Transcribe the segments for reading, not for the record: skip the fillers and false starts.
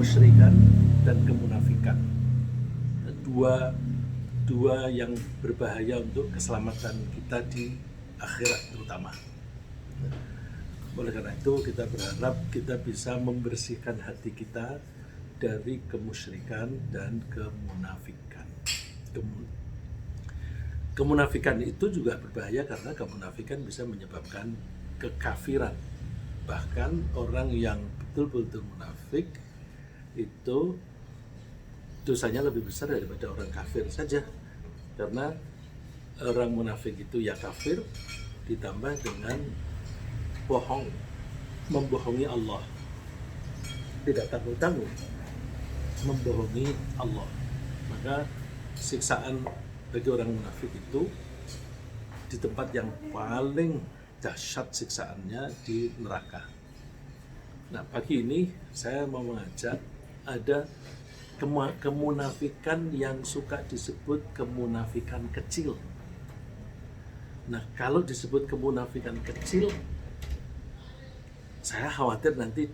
kemusyrikan dan kemunafikan. Dua dua yang berbahaya untuk keselamatan kita di akhirat terutama. Oleh karena itu kita berharap kita bisa membersihkan hati kita dari kemusyrikan dan kemunafikan. Kemunafikan itu juga berbahaya karena kemunafikan bisa menyebabkan kekafiran. Bahkan orang yang betul-betul munafik itu dosanya lebih besar daripada orang kafir saja. Karena orang munafik itu ya kafir ditambah dengan bohong, membohongi Allah. Tidak tanggung-tanggung membohongi Allah. Maka siksaan bagi orang munafik itu di tempat yang paling dahsyat siksaannya di neraka. Nah, pagi ini saya mau mengajak ada kemunafikan yang suka disebut kemunafikan kecil. Nah, kalau disebut kemunafikan kecil, saya khawatir nanti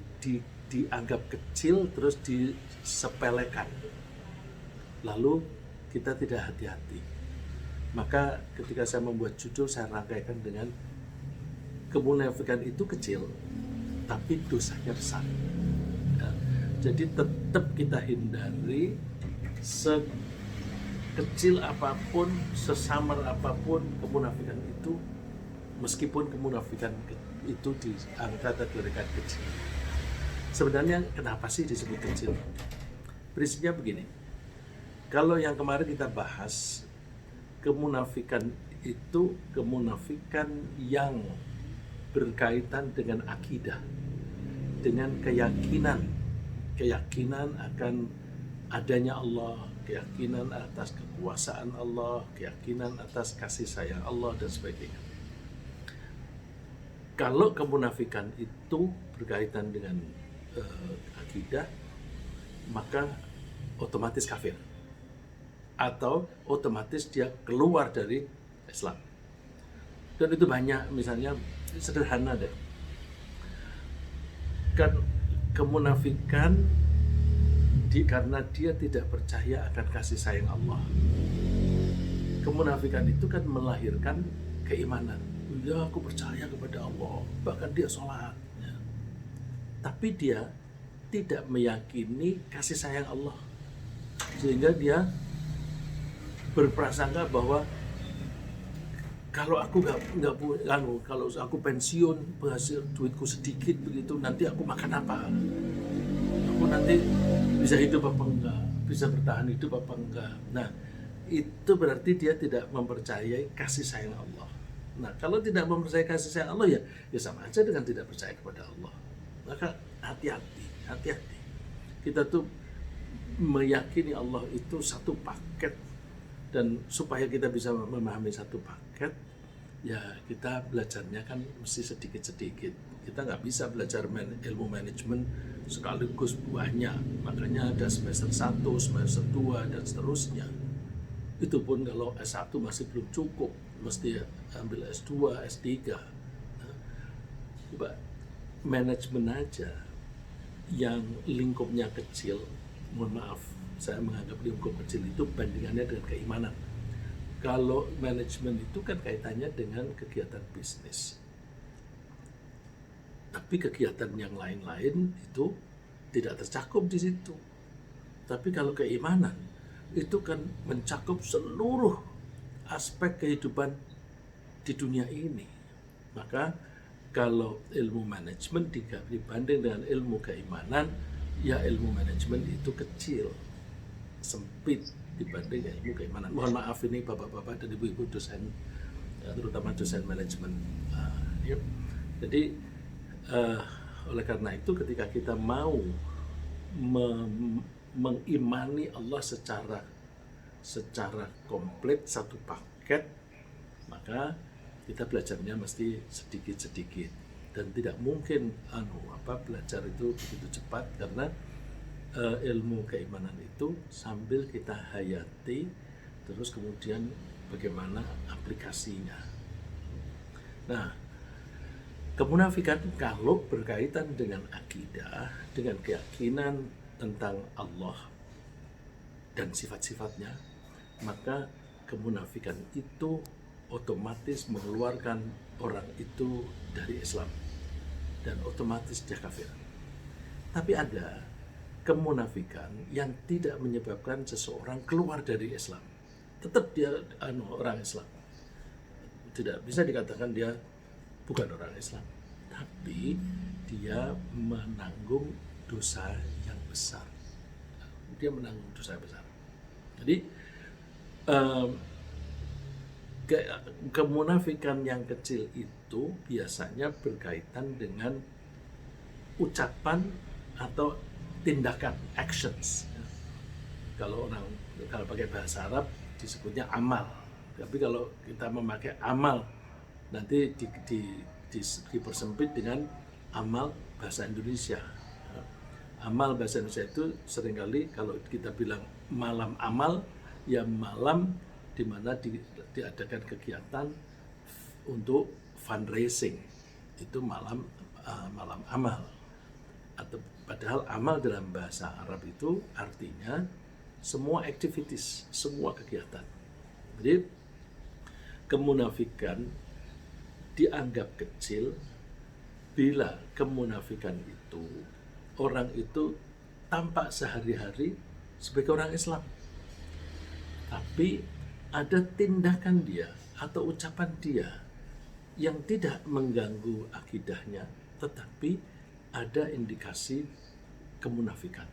dianggap kecil terus disepelekan. Lalu kita tidak hati-hati. Maka ketika saya membuat judul, saya rangkaikan dengan kemunafikan itu kecil, tapi dosanya besar. Ya, jadi tetap kita hindari sekecil apapun, sesamar apapun kemunafikan itu, meskipun kemunafikan itu diangkat kategorikan kecil. Sebenarnya kenapa sih disebut kecil? Prinsipnya begini. Kalau yang kemarin kita bahas, kemunafikan itu kemunafikan yang berkaitan dengan akidah, dengan keyakinan akan adanya Allah, keyakinan atas kekuasaan Allah, keyakinan atas kasih sayang Allah, dan sebagainya. Kalau kemunafikan itu berkaitan dengan akidah, maka otomatis kafir. Atau otomatis dia keluar dari Islam. Dan itu banyak, misalnya sederhana deh. Kan kemunafikan karena dia tidak percaya akan kasih sayang Allah. Kemunafikan itu kan melahirkan keimanan. Ya, aku percaya kepada Allah, bahkan dia sholat. Ya. Tapi dia tidak meyakini kasih sayang Allah. Sehingga dia berprasangka bahwa kalau aku kalau aku pensiun, hasil duitku sedikit begitu, nanti aku makan apa? Aku nanti bisa hidup apa enggak? Bisa bertahan hidup apa enggak? Nah, itu berarti dia tidak mempercayai kasih sayang Allah. Nah, kalau tidak mempercayai kasih sayang Allah ya sama aja dengan tidak percaya kepada Allah. Maka hati-hati. Kita tuh meyakini Allah itu satu paket. Dan supaya kita bisa memahami satu paket, ya kita belajarnya kan mesti sedikit-sedikit. Kita nggak bisa belajar ilmu manajemen sekaligus banyak. Makanya ada semester 1, semester 2, dan seterusnya. Itu pun kalau S1 masih belum cukup, mesti ambil S2, S3. Nah, coba manajemen aja yang lingkupnya kecil, mohon maaf, saya menganggap lingkup kecil itu bandingannya dengan keimanan. Kalau manajemen itu kan kaitannya dengan kegiatan bisnis. Tapi kegiatan yang lain-lain itu tidak tercakup di situ. Tapi kalau keimanan itu kan mencakup seluruh aspek kehidupan di dunia ini. Maka kalau ilmu manajemen dibanding dengan ilmu keimanan, ya ilmu manajemen itu kecil, sempit dibanding ilmu keimanan. Mohon maaf ini bapak-bapak dan ibu-ibu dosen, terutama dosen manajemen. Jadi oleh karena itu ketika kita mau mengimani Allah secara komplit satu paket, maka kita belajarnya mesti sedikit-sedikit dan tidak mungkin belajar itu begitu cepat karena ilmu keimanan itu sambil kita hayati terus kemudian bagaimana aplikasinya. Nah, kemunafikan kalau berkaitan dengan akidah, dengan keyakinan tentang Allah dan sifat-sifatnya, maka kemunafikan itu otomatis mengeluarkan orang itu dari Islam dan otomatis dia kafir. Tapi ada kemunafikan yang tidak menyebabkan seseorang keluar dari Islam. Tetap dia orang Islam. Tidak bisa dikatakan dia bukan orang Islam, tapi dia menanggung dosa yang besar. Dia menanggung dosa besar. Jadi kemunafikan yang kecil itu biasanya berkaitan dengan ucapan atau tindakan, actions. Kalau pakai bahasa Arab disebutnya amal. Tapi kalau kita memakai amal, nanti dipersempit dengan amal bahasa Indonesia. Amal bahasa Indonesia itu seringkali kalau kita bilang malam amal, ya malam di mana diadakan kegiatan untuk fundraising, itu malam amal. Atau padahal amal dalam bahasa Arab itu artinya semua activities, semua kegiatan. Jadi kemunafikan dianggap kecil bila kemunafikan itu orang itu tampak sehari-hari sebagai orang Islam, tapi ada tindakan dia atau ucapan dia yang tidak mengganggu akidahnya, tetapi ada indikasi kemunafikan.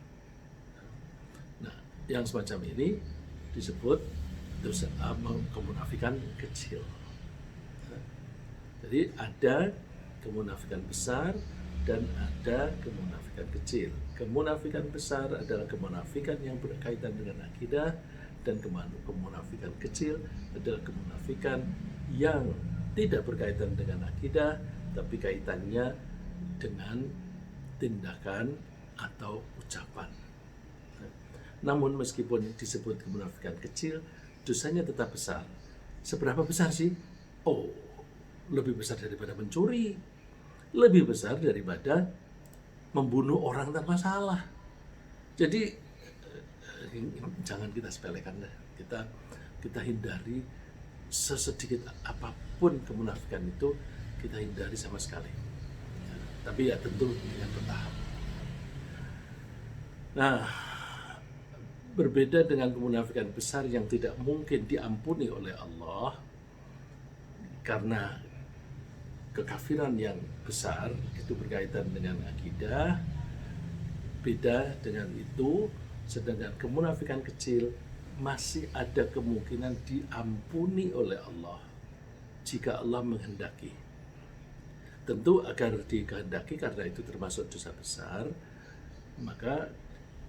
Nah, yang semacam ini disebut dosa kemunafikan kecil. Jadi ada kemunafikan besar dan ada kemunafikan kecil. Kemunafikan besar adalah kemunafikan yang berkaitan dengan akidah, dan kemunafikan kecil adalah kemunafikan yang tidak berkaitan dengan akidah, tapi kaitannya dengan tindakan atau ucapan. Namun meskipun disebut kemunafikan kecil, dosanya tetap besar. Seberapa besar sih? Oh, lebih besar daripada mencuri, lebih besar daripada membunuh orang tanpa salah. Jadi jangan kita sepelekan, kita hindari sesedikit apapun kemunafikan itu, kita hindari sama sekali. Tapi ya tentu dengan bertahap. Nah, berbeda dengan kemunafikan besar yang tidak mungkin diampuni oleh Allah karena kekafiran yang besar itu berkaitan dengan akidah. Beda dengan itu, sedangkan kemunafikan kecil masih ada kemungkinan diampuni oleh Allah jika Allah menghendaki. Tentu agar dikehendaki, karena itu termasuk dosa besar, maka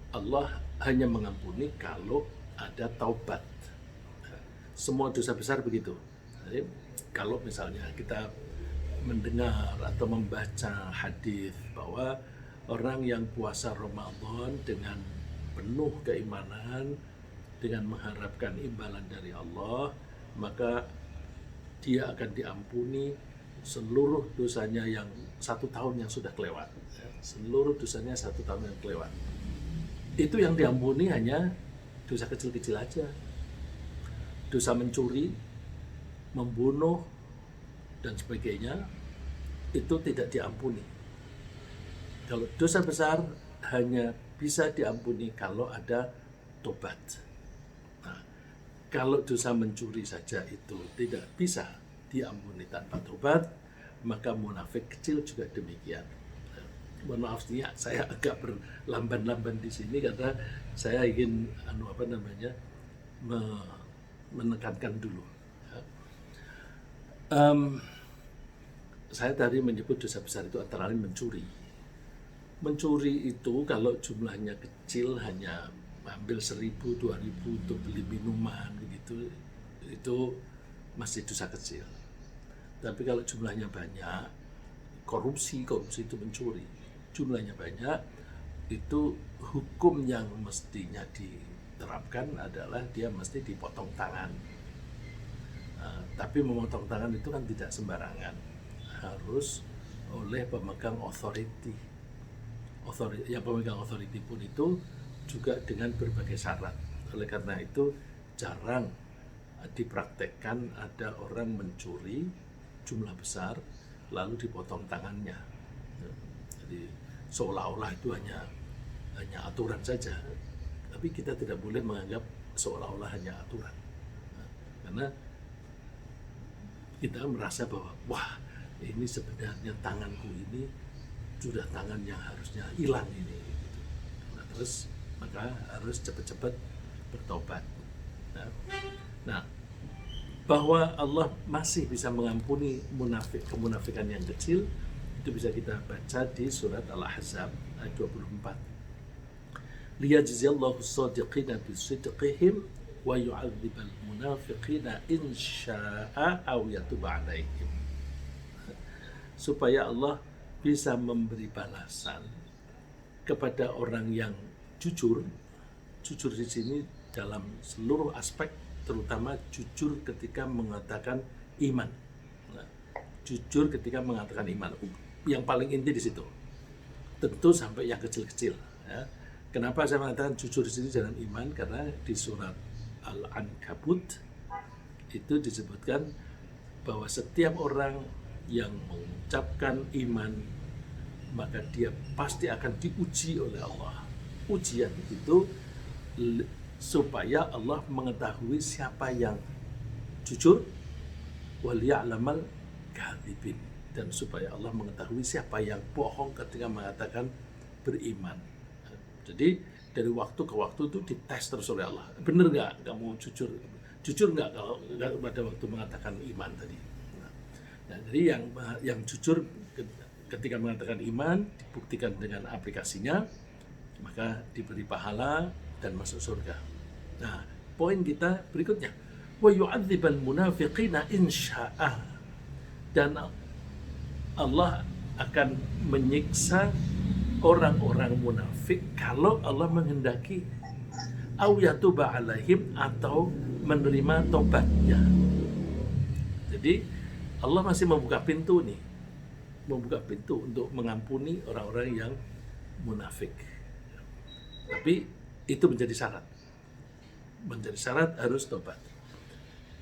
Allah hanya mengampuni kalau ada taubat. Semua dosa besar begitu. Jadi kalau misalnya kita mendengar atau membaca hadis bahwa orang yang puasa Ramadan dengan penuh keimanan, dengan mengharapkan imbalan dari Allah, maka dia akan diampuni seluruh dosanya yang 1 tahun yang sudah kelewat. Seluruh dosanya 1 tahun yang kelewat. Itu yang diampuni hanya dosa kecil-kecil aja. Dosa mencuri, membunuh, dan sebagainya, itu tidak diampuni. Kalau dosa besar hanya bisa diampuni kalau ada tobat. Nah, kalau dosa mencuri saja itu tidak bisa diampuni tanpa tobat, maka munafik kecil juga demikian. Mohon maaf nih, saya agak berlamban-lamban di sini karena saya ingin menekankan dulu. Saya tadi menyebut dosa besar itu antara lain mencuri. Mencuri itu kalau jumlahnya kecil, hanya ambil 1.000, 2.000 untuk beli minuman begitu, itu masih dosa kecil. Tapi kalau jumlahnya banyak, korupsi itu mencuri, jumlahnya banyak, itu hukum yang mestinya diterapkan adalah dia mesti dipotong tangan. Tapi memotong tangan itu kan tidak sembarangan, harus oleh pemegang authority. yang pemegang authority pun itu juga dengan berbagai syarat. Oleh karena itu jarang dipraktekkan ada orang mencuri jumlah besar lalu dipotong tangannya. Jadi seolah-olah itu hanya aturan saja, tapi kita tidak boleh menganggap seolah-olah hanya aturan. Karena kita merasa bahwa wah, ini sebenarnya tanganku ini sudah tangan yang harusnya hilang ini gitu. Nah, terus maka harus cepat-cepat bertobat. Nah, bahwa Allah masih bisa mengampuni kemunafikan yang kecil itu bisa kita baca di surat Al-Ahzab ayat 24. Liyajziyallahu as-sadiqina bisidqihim wa yu'adzibal munafiqina in syaa'a aw yatuba 'alaihim. Supaya Allah bisa memberi balasan kepada orang yang jujur di sini dalam seluruh aspek, terutama jujur ketika mengatakan iman. Nah, jujur ketika mengatakan iman, yang paling inti di situ. Tentu sampai yang kecil-kecil. Ya. Kenapa saya mengatakan jujur di sini jalan iman? Karena di surat Al-Ankabut itu disebutkan bahwa setiap orang yang mengucapkan iman maka dia pasti akan diuji oleh Allah. Ujian itu supaya Allah mengetahui siapa yang jujur wal ya'lamal kadzibin, dan supaya Allah mengetahui siapa yang bohong ketika mengatakan beriman. Jadi dari waktu ke waktu itu dites terus oleh Allah. Benar nggak kamu jujur? Jujur nggak kalau pada waktu mengatakan iman tadi? Nah, jadi yang jujur ketika mengatakan iman dibuktikan dengan aplikasinya, maka diberi pahala dan masuk surga. Nah, poin kita berikutnya, wa yu'adzibal munafiqina in syaa'a, dan Allah akan menyiksa orang-orang munafik kalau Allah menghendaki, au yatuba 'alaihim, atau menerima tobatnya. Jadi Allah masih membuka pintu untuk mengampuni orang-orang yang munafik. Tapi itu menjadi syarat. Harus tobat.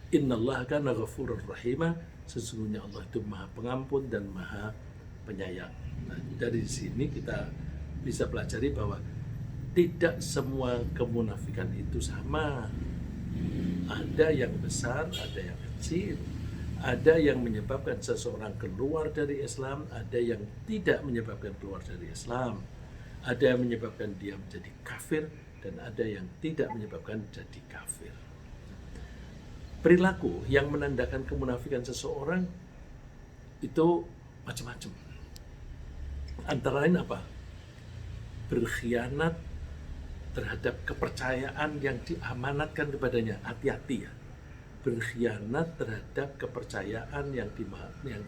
Innallaha kana ghafurur rahima, sesungguhnya Allah itu Maha Pengampun dan Maha Penyayang. Nah, dari sini kita bisa pelajari bahwa tidak semua kemunafikan itu sama. Ada yang besar, ada yang kecil. Ada yang menyebabkan seseorang keluar dari Islam, ada yang tidak menyebabkan keluar dari Islam. Ada yang menyebabkan dia menjadi kafir, dan ada yang tidak menyebabkan jadi kafir. Perilaku yang menandakan kemunafikan seseorang itu macam-macam. Antara lain apa? Berkhianat terhadap kepercayaan yang diamanatkan kepadanya. Hati-hati ya. Berkhianat terhadap kepercayaan yang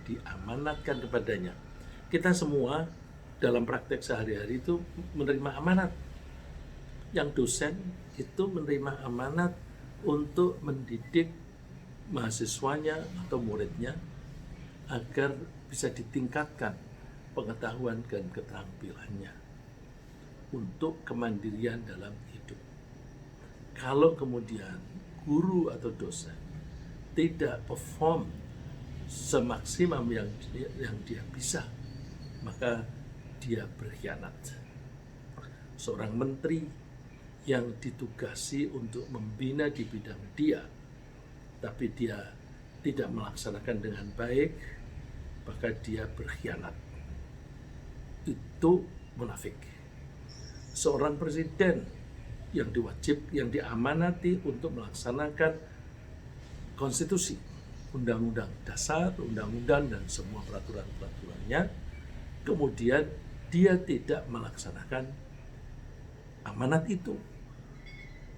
diamanatkan kepadanya. Kita semua dalam praktek sehari-hari itu menerima amanat. Yang dosen itu menerima amanat untuk mendidik mahasiswanya atau muridnya agar bisa ditingkatkan pengetahuan dan keterampilannya untuk kemandirian dalam hidup. Kalau kemudian guru atau dosen tidak perform semaksimal yang dia bisa, maka dia berkhianat. Seorang menteri yang ditugasi untuk membina di bidang dia, tapi dia tidak melaksanakan dengan baik, maka dia berkhianat. Itu munafik. Seorang presiden yang diamanati untuk melaksanakan konstitusi, undang-undang dasar, undang-undang dan semua peraturan-peraturannya, kemudian dia tidak melaksanakan amanat itu.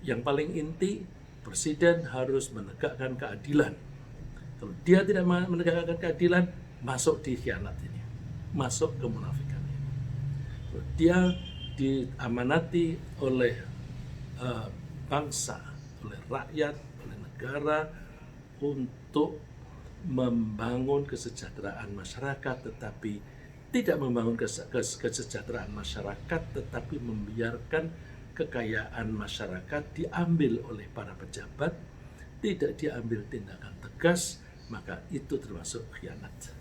Yang paling inti, presiden harus menegakkan keadilan. Kalau dia tidak menegakkan keadilan, masuk di khianat ini, masuk ke munafikan ini. Dia diamanati oleh bangsa, oleh rakyat, oleh negara untuk membangun kesejahteraan masyarakat, tetapi tidak membangun kesejahteraan masyarakat, tetapi membiarkan kekayaan masyarakat diambil oleh para pejabat, tidak diambil tindakan tegas, maka itu termasuk khianat.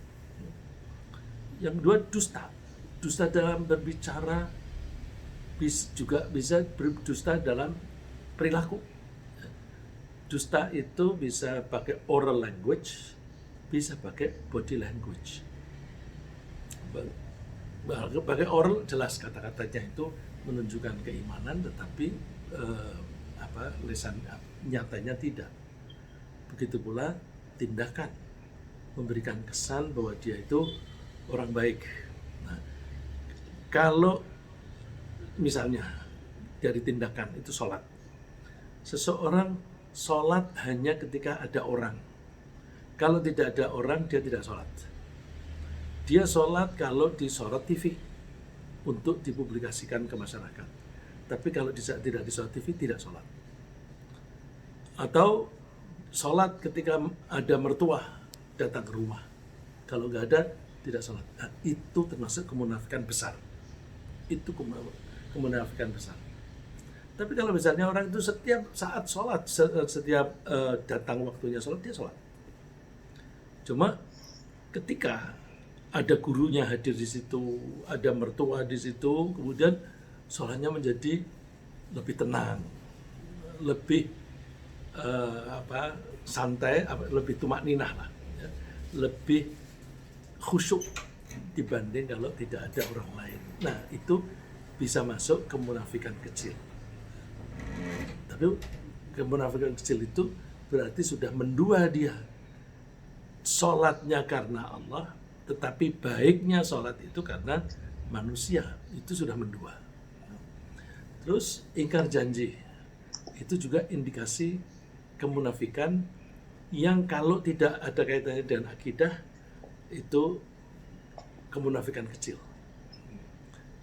Yang kedua, dusta. Dusta dalam berbicara juga bisa dusta dalam perilaku. Dusta itu bisa pakai oral language, bisa pakai body language. Pakai oral jelas kata-katanya itu menunjukkan keimanan, tetapi lisan nyatanya tidak. Begitu pula tindakan, memberikan kesan bahwa dia itu orang baik. Nah, kalau misalnya dari tindakan itu sholat, seseorang sholat hanya ketika ada orang. Kalau tidak ada orang, dia tidak sholat. Dia sholat kalau disorot TV untuk dipublikasikan ke masyarakat. Tapi kalau tidak disorot TV, tidak sholat. Atau sholat ketika ada mertua datang ke rumah. Kalau nggak ada, tidak sholat. Nah, itu termasuk kemunafikan besar. Itu kemunafikan besar. Tapi kalau misalnya orang itu setiap saat sholat, setiap datang waktunya sholat, dia sholat. Cuma ketika ada gurunya hadir di situ, ada mertua di situ, kemudian sholatnya menjadi lebih tenang, lebih santai, lebih tumak ninah lah, ya. Lebih khusyuk dibanding kalau tidak ada orang lain. Nah, itu bisa masuk kemunafikan kecil. Tapi kemunafikan kecil itu berarti sudah mendua dia. Sholatnya karena Allah, tetapi baiknya sholat itu karena manusia, itu sudah mendua. Terus ingkar janji, itu juga indikasi kemunafikan yang kalau tidak ada kaitannya dengan akidah, itu kemunafikan kecil.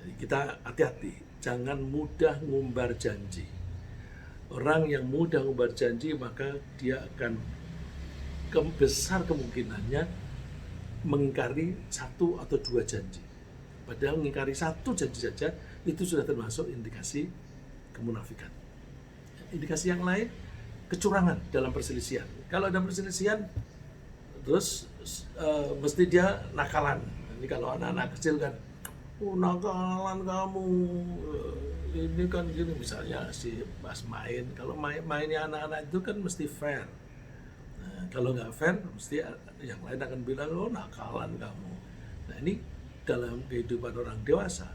Jadi kita hati-hati, jangan mudah ngumbar janji. Orang yang mudah ngumbar janji, maka dia akan besar kemungkinannya mengingkari 1 atau 2 janji. Padahal mengingkari 1 janji saja itu sudah termasuk indikasi kemunafikan. Indikasi yang lain, kecurangan dalam perselisihan. Kalau ada perselisihan, terus mesti dia nakalan. Ini kalau anak-anak kecil kan, nakalan kamu, ini kan gini misalnya si pas main. Kalau mainnya anak-anak itu kan mesti fair. Kalau nggak fair, mesti yang lain akan bilang, nakalan kamu. Nah, ini dalam kehidupan orang dewasa.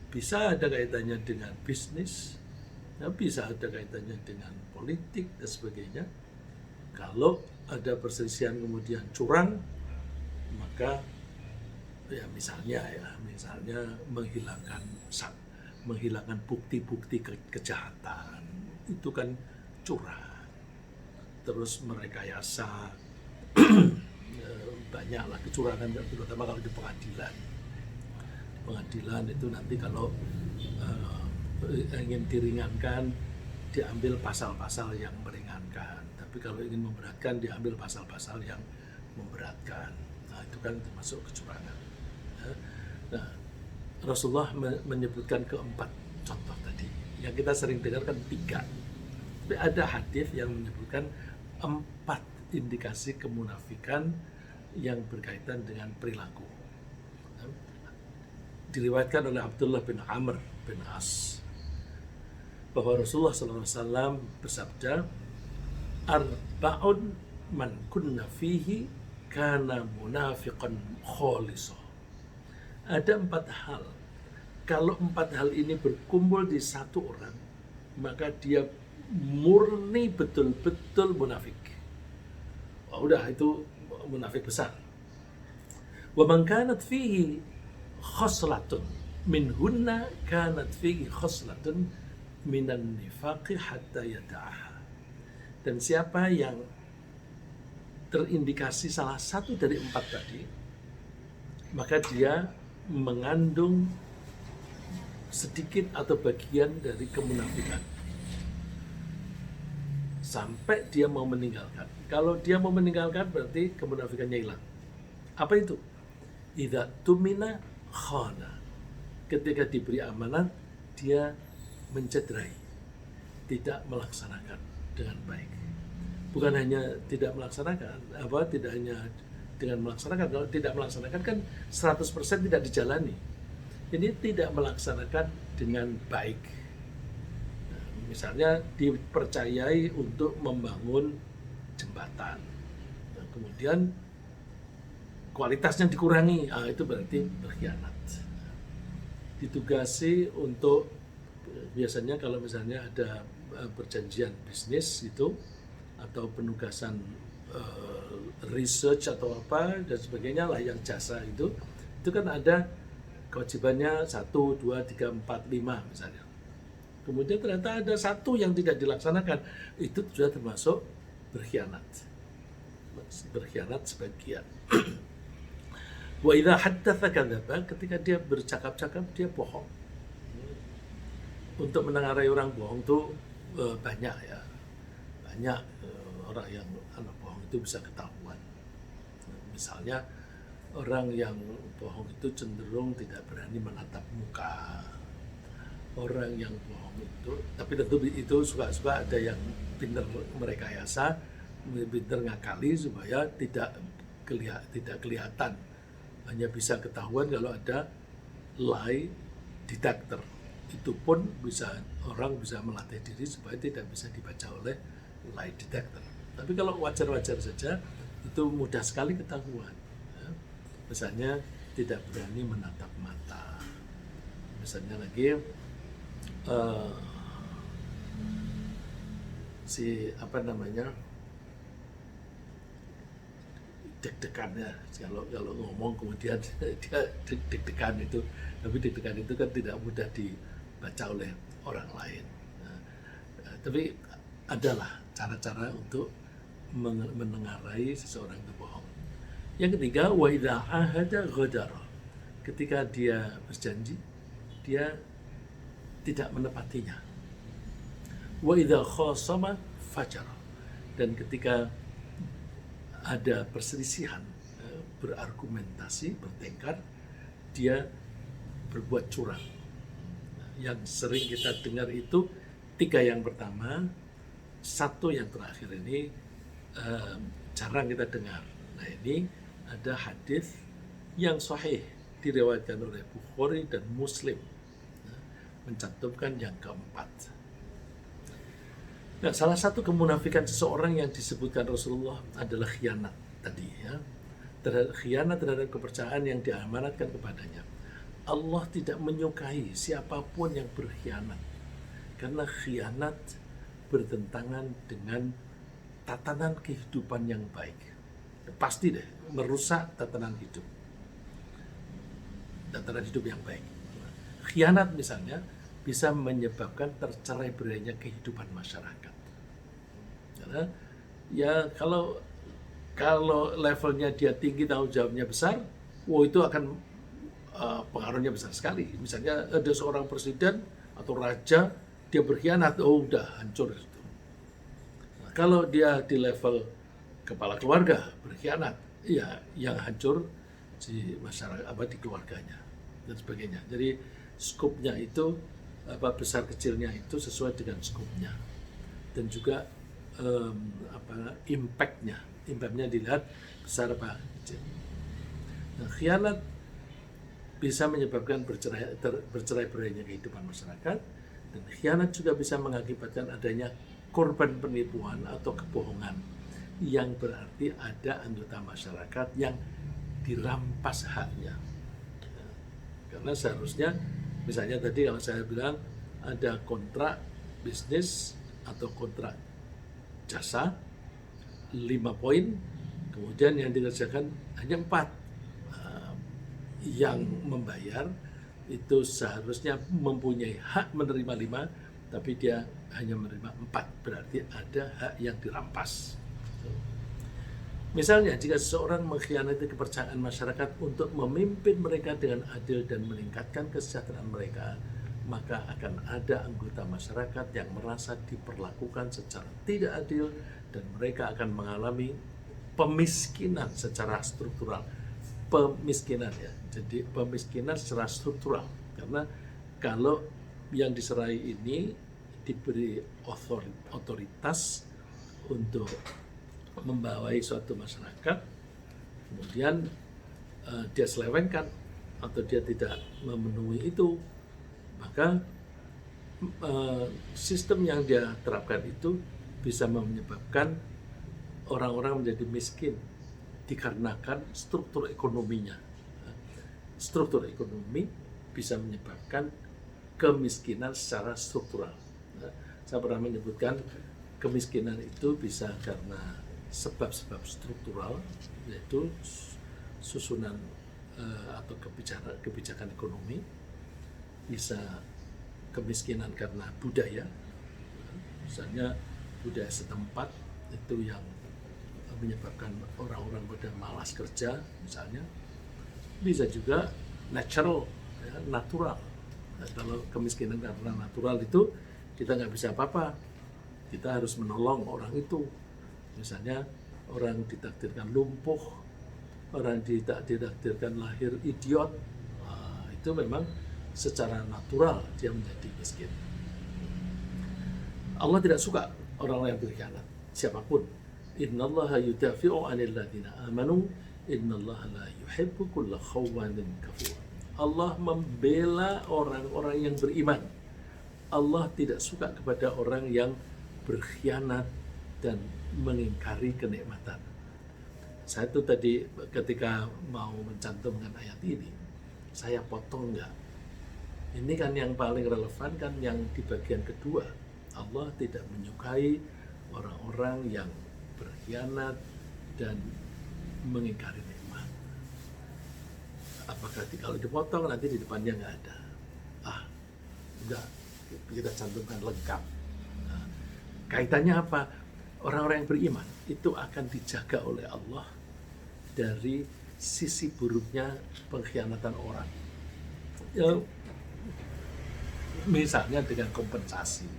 Bisa ada kaitannya dengan bisnis, bisa ada kaitannya dengan politik, dan sebagainya. Kalau ada perselisihan kemudian curang, maka ya misalnya menghilangkan bukti-bukti kejahatan, itu kan curang. Terus merekayasa banyaklah kecurangan, terutama kalau di pengadilan. Pengadilan itu nanti kalau ingin diringankan, diambil pasal-pasal yang meringankan. Tapi kalau ingin memberatkan, diambil pasal-pasal yang memberatkan. Nah, itu kan termasuk kecurangan. Nah, Rasulullah menyebutkan 4 contoh tadi. Yang kita sering dengar kan 3. Tapi ada hadis yang menyebutkan 4 indikasi kemunafikan yang berkaitan dengan perilaku. Diriwayatkan oleh Abdullah bin Amr bin As bahwa Rasulullah SAW bersabda, "Arba'un man kunna fihi kana munafiqan khalisah." Ada 4 hal. Kalau 4 hal ini berkumpul di satu orang, maka dia murni betul-betul munafik. Udah, itu munafik besar. Wa man kanat fihi khoslatun minhunna kanat fihi khoslatun minan nifaqi hatta yada'aha. Dan siapa yang terindikasi salah satu dari 4 tadi, maka dia mengandung sedikit atau bagian dari kemunafikan sampai dia mau meninggalkan. Kalau dia mau meninggalkan berarti kemunafikannya hilang. Apa itu? Idza tumina khana. Ketika diberi amanat, dia mencederai, tidak melaksanakan dengan baik. Bukan hanya tidak melaksanakan, tidak hanya dengan melaksanakan. Kalau tidak melaksanakan kan 100% tidak dijalani. Ini tidak melaksanakan dengan baik. Nah, misalnya dipercayai untuk membangun jembatan. Nah, kemudian kualitasnya dikurangi, itu berarti berkhianat. Ditugasi untuk, biasanya kalau misalnya ada perjanjian bisnis gitu, atau penugasan research atau apa dan sebagainya lah, yang jasa itu kan ada kewajibannya 1, 2, 3, 4, 5 misalnya. Kemudian ternyata ada satu yang tidak dilaksanakan, itu sudah termasuk berkhianat. Berkhianat sebagian. Wa idza haddatsa kadzdzaba, ketika dia bercakap-cakap dia bohong. Untuk menengarai orang bohong itu banyak ya. Banyak orang yang bohong itu bisa ketahuan. Misalnya orang yang bohong itu cenderung tidak berani menatap muka. Orang yang bohong itu, tapi tentu itu suka-suka ada yang pintar merekayasa, pintar ngakali supaya tidak kelihatan. Hanya bisa ketahuan kalau ada lie detector. Itu pun orang bisa melatih diri supaya tidak bisa dibaca oleh lie detector. Tapi kalau wajar-wajar saja, itu mudah sekali ketahuan. Ya. Misalnya tidak berani menatap mata. Misalnya lagi deg-degannya, kalau ngomong kemudian dia deg-degan itu, tapi deg-degan itu kan tidak mudah dibaca oleh orang lain. Nah, tapi adalah cara-cara untuk menengarai seseorang itu bohong. Yang ketiga, wa idza ahada ghadara. Ketika dia berjanji, dia tidak menepatinya. Wa idza khasama fajara. Dan ketika ada perselisihan, berargumentasi, bertengkar, dia berbuat curang. Yang sering kita dengar itu 3 yang pertama, 1 yang terakhir ini jarang kita dengar. Nah, ini ada hadis yang sahih diriwayatkan oleh Bukhari dan Muslim, mencantumkan yang keempat. Nah, salah satu kemunafikan seseorang yang disebutkan Rasulullah adalah khianat tadi ya. Khianat terhadap kepercayaan yang diamanatkan kepadanya. Allah tidak menyukai siapapun yang berkhianat, karena khianat bertentangan dengan tatanan kehidupan yang baik. Pasti deh merusak tatanan hidup yang baik. Khianat misalnya bisa menyebabkan tercerai-berainya kehidupan masyarakat. Karena ya kalau levelnya dia tinggi, tanggung jawabnya besar, itu akan pengaruhnya besar sekali. Misalnya ada seorang presiden atau raja, dia berkhianat, udah hancur itu. Nah, kalau dia di level kepala keluarga berkhianat, ya yang hancur di masyarakat, di keluarganya dan sebagainya. Jadi skupnya itu besar kecilnya itu sesuai dengan skupnya, dan juga impactnya dilihat besar apa kecil. Nah, khianat bisa menyebabkan bercerai-berainya kehidupan masyarakat, dan khianat juga bisa mengakibatkan adanya korban penipuan atau kebohongan, yang berarti ada anggota masyarakat yang dirampas haknya. Karena seharusnya, misalnya tadi kalau saya bilang ada kontrak bisnis atau kontrak jasa 5 poin, kemudian yang dikerjakan hanya 4. Yang membayar itu seharusnya mempunyai hak menerima 5, tapi dia hanya menerima 4, berarti ada hak yang dirampas. Misalnya, jika seseorang mengkhianati kepercayaan masyarakat untuk memimpin mereka dengan adil dan meningkatkan kesejahteraan mereka, maka akan ada anggota masyarakat yang merasa diperlakukan secara tidak adil, dan mereka akan mengalami pemiskinan secara struktural. pemiskinan ya. Jadi pemiskinan secara struktural, karena kalau yang diserai ini diberi otoritas untuk membawai suatu masyarakat, kemudian dia selewengkan atau dia tidak memenuhi itu, maka sistem yang dia terapkan itu bisa menyebabkan orang-orang menjadi miskin dikarenakan struktur ekonominya. Struktur ekonomi bisa menyebabkan kemiskinan secara struktural. Saya pernah menyebutkan kemiskinan itu bisa karena sebab-sebab struktural, yaitu susunan atau kebijakan ekonomi, bisa kemiskinan karena budaya, misalnya budaya setempat itu yang menyebabkan orang-orang pada malas kerja misalnya. Bisa juga natural, ya, natural. Nah, kalau kemiskinan karena natural itu kita nggak bisa apa-apa, kita harus menolong orang itu. Misalnya orang ditakdirkan lumpuh, orang ditakdirkan lahir idiot, itu memang secara natural dia menjadi miskin. Allah tidak suka orang yang berkhianat, siapapun. Innallaha yudafi'u 'anil ladzina amanu, innallaha la yuhibbu kulla khawanin kafur. Allah membela orang-orang yang beriman. Allah tidak suka kepada orang yang berkhianat dan mengingkari kenikmatan. Saya itu tadi ketika mau mencantumkan ayat ini, saya potong enggak. Ini kan yang paling relevan kan yang di bagian kedua. Allah tidak menyukai orang-orang yang berkhianat dan mengingkari nikmat. Apakah kalau dipotong nanti di depannya nggak ada? Enggak, kita cantumkan lengkap. Nah, kaitannya apa? Orang-orang yang beriman itu akan dijaga oleh Allah dari sisi buruknya pengkhianatan orang. Ya, misalnya dengan kompensasi,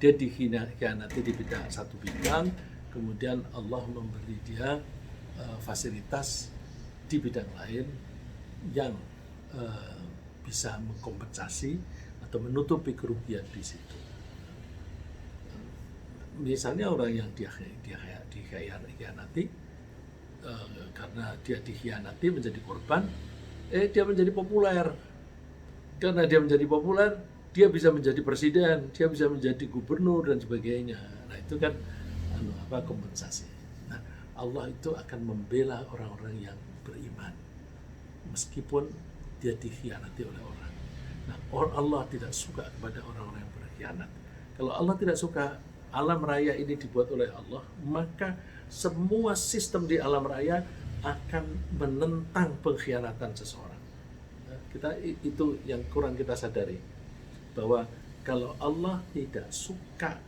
dia dikhianati di bidang satu bidang, kemudian Allah memberi dia fasilitas di bidang lain yang bisa mengkompensasi atau menutupi kerugian di situ. Misalnya orang yang dikhianati, karena dia dikhianati menjadi korban, dia menjadi populer. Karena dia menjadi populer, dia bisa menjadi presiden, dia bisa menjadi gubernur dan sebagainya. Nah itu kan kompensasi. Nah, Allah itu akan membela orang-orang yang beriman meskipun dia dikhianati oleh orang. Nah, Allah tidak suka kepada orang-orang yang berkhianat. Kalau Allah tidak suka, alam raya ini dibuat oleh Allah, maka semua sistem di alam raya akan menentang pengkhianatan seseorang. Nah, itu yang kurang kita sadari, bahwa kalau Allah tidak suka,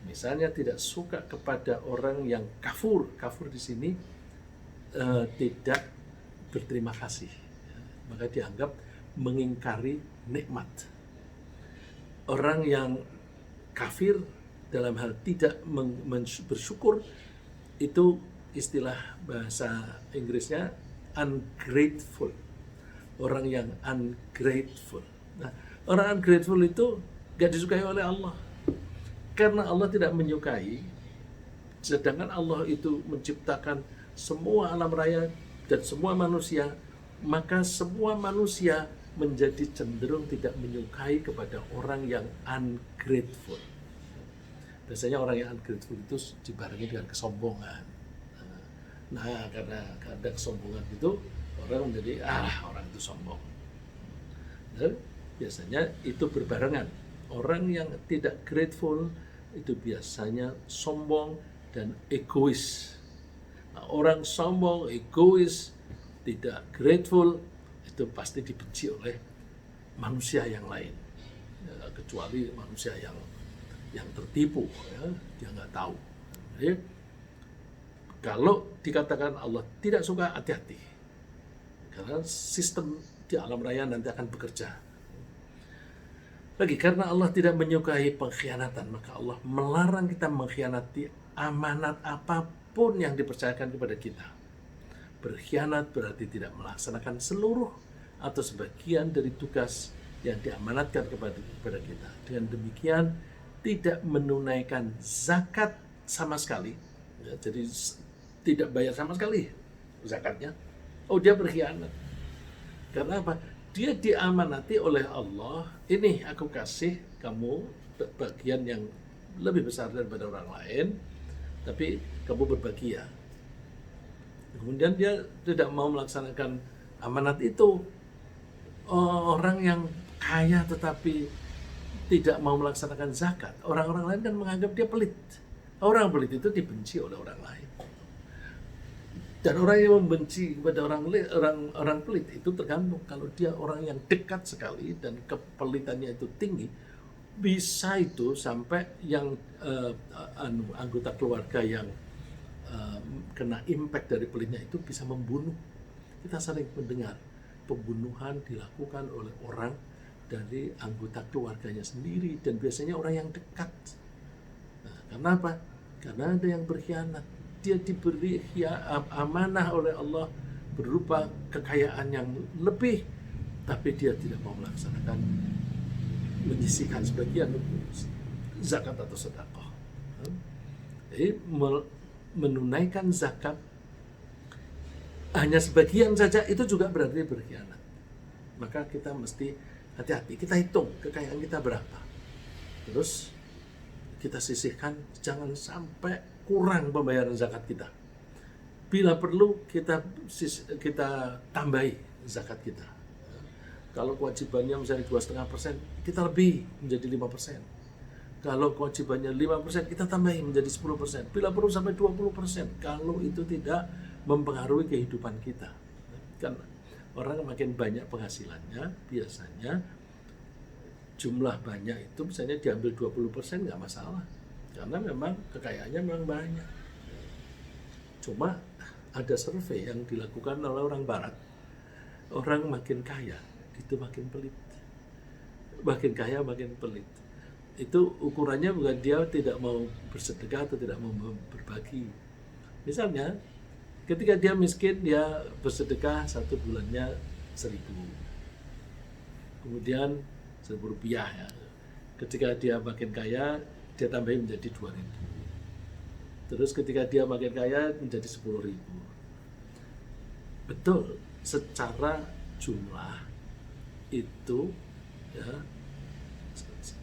misalnya tidak suka kepada orang yang kafur di sini tidak berterima kasih, maka dianggap mengingkari nikmat. Orang yang kafir dalam hal tidak bersyukur, itu istilah bahasa Inggrisnya ungrateful. Orang yang ungrateful. Nah, orang ungrateful itu gak disukai oleh Allah. Karena Allah tidak menyukai, sedangkan Allah itu menciptakan semua alam raya dan semua manusia, maka semua manusia menjadi cenderung tidak menyukai kepada orang yang ungrateful. Biasanya orang yang ungrateful itu dibarengi dengan kesombongan. Nah, karena ada kesombongan itu, orang menjadi orang itu sombong. Dan biasanya itu berbarengan. Orang yang tidak grateful itu biasanya sombong dan egois. Nah, orang sombong, egois, tidak grateful, itu pasti dibenci oleh manusia yang lain, ya, kecuali manusia yang tertipu, ya, dia nggak tahu. Jadi, kalau dikatakan Allah tidak suka, hati-hati, karena sistem di alam raya nanti akan bekerja. Lagi, karena Allah tidak menyukai pengkhianatan, maka Allah melarang kita mengkhianati amanat apapun yang dipercayakan kepada kita. Berkhianat berarti tidak melaksanakan seluruh atau sebagian dari tugas yang diamanatkan kepada kita. Dengan demikian tidak menunaikan zakat sama sekali, ya, jadi tidak bayar sama sekali zakatnya. Oh, dia berkhianat. Karena apa? Dia diamanati oleh Allah. Ini aku kasih kamu bagian yang lebih besar daripada orang lain, tapi kamu berbagi ya. Kemudian dia tidak mau melaksanakan amanat itu. Orang yang kaya tetapi tidak mau melaksanakan zakat, orang-orang lain kan menganggap dia pelit. Orang pelit itu dibenci oleh orang lain. Dan orang yang membenci kepada orang pelit itu tergantung. Kalau dia orang yang dekat sekali dan kepelitannya itu tinggi, bisa itu sampai yang anggota keluarga yang kena impact dari pelitnya itu bisa membunuh. Kita sering mendengar pembunuhan dilakukan oleh orang dari anggota keluarganya sendiri, dan biasanya orang yang dekat. Nah, karena apa? Karena ada yang berkhianat. Dia diberi amanah oleh Allah berupa kekayaan yang lebih, tapi dia tidak mau melaksanakan, menyisihkan sebagian untuk zakat atau sedekah. Jadi menunaikan zakat hanya sebagian saja itu juga berarti berkhianat. Maka kita mesti hati-hati, kita hitung kekayaan kita berapa, terus kita sisihkan, jangan sampai kurang pembayaran zakat kita. Bila perlu kita tambahi zakat kita. Kalau kewajibannya misalnya 2,5%, kita lebih menjadi 5%. Kalau kewajibannya 5%, kita tambahi menjadi 10%. Bila perlu sampai 20%, kalau itu tidak mempengaruhi kehidupan kita. Kan orang makin banyak penghasilannya, biasanya jumlah banyak itu misalnya diambil 20% nggak masalah. Karena memang kekayaannya memang banyak. Cuma ada survei yang dilakukan oleh orang barat. Orang makin kaya, itu makin pelit. Makin kaya, makin pelit. Itu ukurannya bukan dia tidak mau bersedekah atau tidak mau berbagi. Misalnya, ketika dia miskin, dia bersedekah satu bulannya 1.000. Kemudian 1.000 rupiah ya. Ketika dia makin kaya, dia tambahin menjadi 2.000. Terus ketika dia makin kaya menjadi 10.000. Betul, secara jumlah itu ya,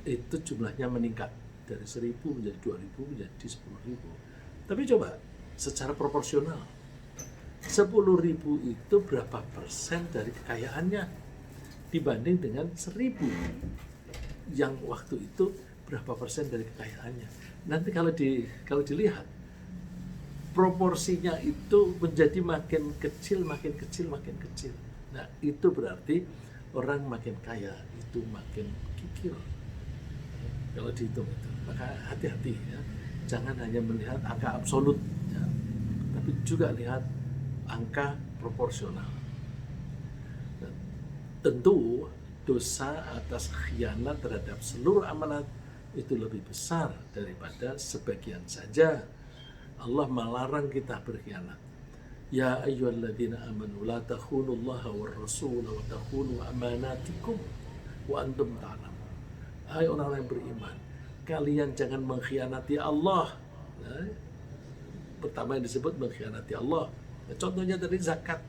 itu jumlahnya meningkat dari 1.000 menjadi 2.000 menjadi 10.000. Tapi coba secara proporsional, 10.000 itu berapa persen dari kekayaannya dibanding dengan 1.000 yang waktu itu berapa persen dari kekayaannya. Nanti kalau dilihat proporsinya itu menjadi makin kecil. Nah, itu berarti orang makin kaya itu makin kikir. Kalau dihitung itu, maka hati-hati ya. Jangan hanya melihat angka absolut ya, tapi juga lihat angka proporsional. Dan tentu dosa atas khianat terhadap seluruh amanat itu lebih besar daripada sebagian saja. Allah melarang kita berkhianat. Ya ayyuhalladzina amanu la takhunullaha war rasul wa takhunu amanatikum wa antum ta'lamun. Hai orang-orang yang beriman, kalian jangan mengkhianati Allah. Nah, pertama yang disebut mengkhianati Allah. Nah, contohnya dari zakat.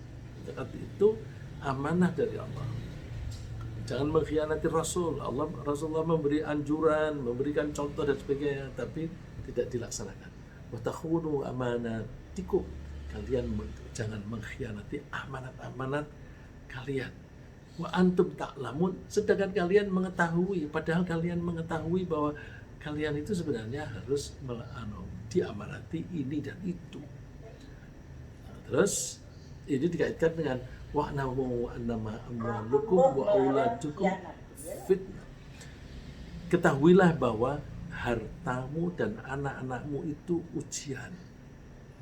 Zakat itu amanah dari Allah. Jangan mengkhianati Rasul. Rasulullah memberi anjuran, memberikan contoh dan sebagainya, tapi tidak dilaksanakan. Wa takhunu amanatikum. Kalian jangan mengkhianati amanat-amanat kalian. Wa antum ta'lamun, sedangkan kalian mengetahui, padahal kalian mengetahui bahwa kalian itu sebenarnya harus diamanati ini dan itu. Nah, terus ini dikaitkan dengan wa'lamu annama amwalukum wa auladukum fitnah. Ketahuilah bahwa hartamu dan anak-anakmu itu ujian.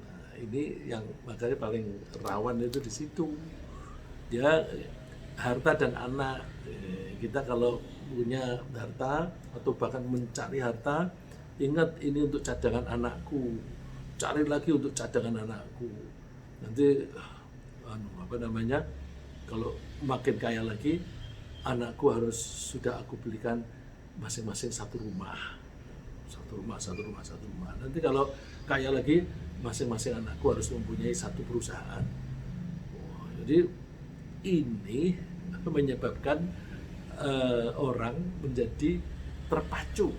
Nah, ini yang makanya paling rawan itu di situ. Ya, harta dan anak. Kita kalau punya harta atau bahkan mencari harta, ingat ini untuk cadangan anakku, cari lagi untuk cadangan anakku. Nanti apa namanya, kalau makin kaya lagi, anakku harus sudah aku belikan masing-masing satu rumah. Nanti kalau kaya lagi, masing-masing anakku harus mempunyai satu perusahaan. Jadi ini menyebabkan orang menjadi terpacu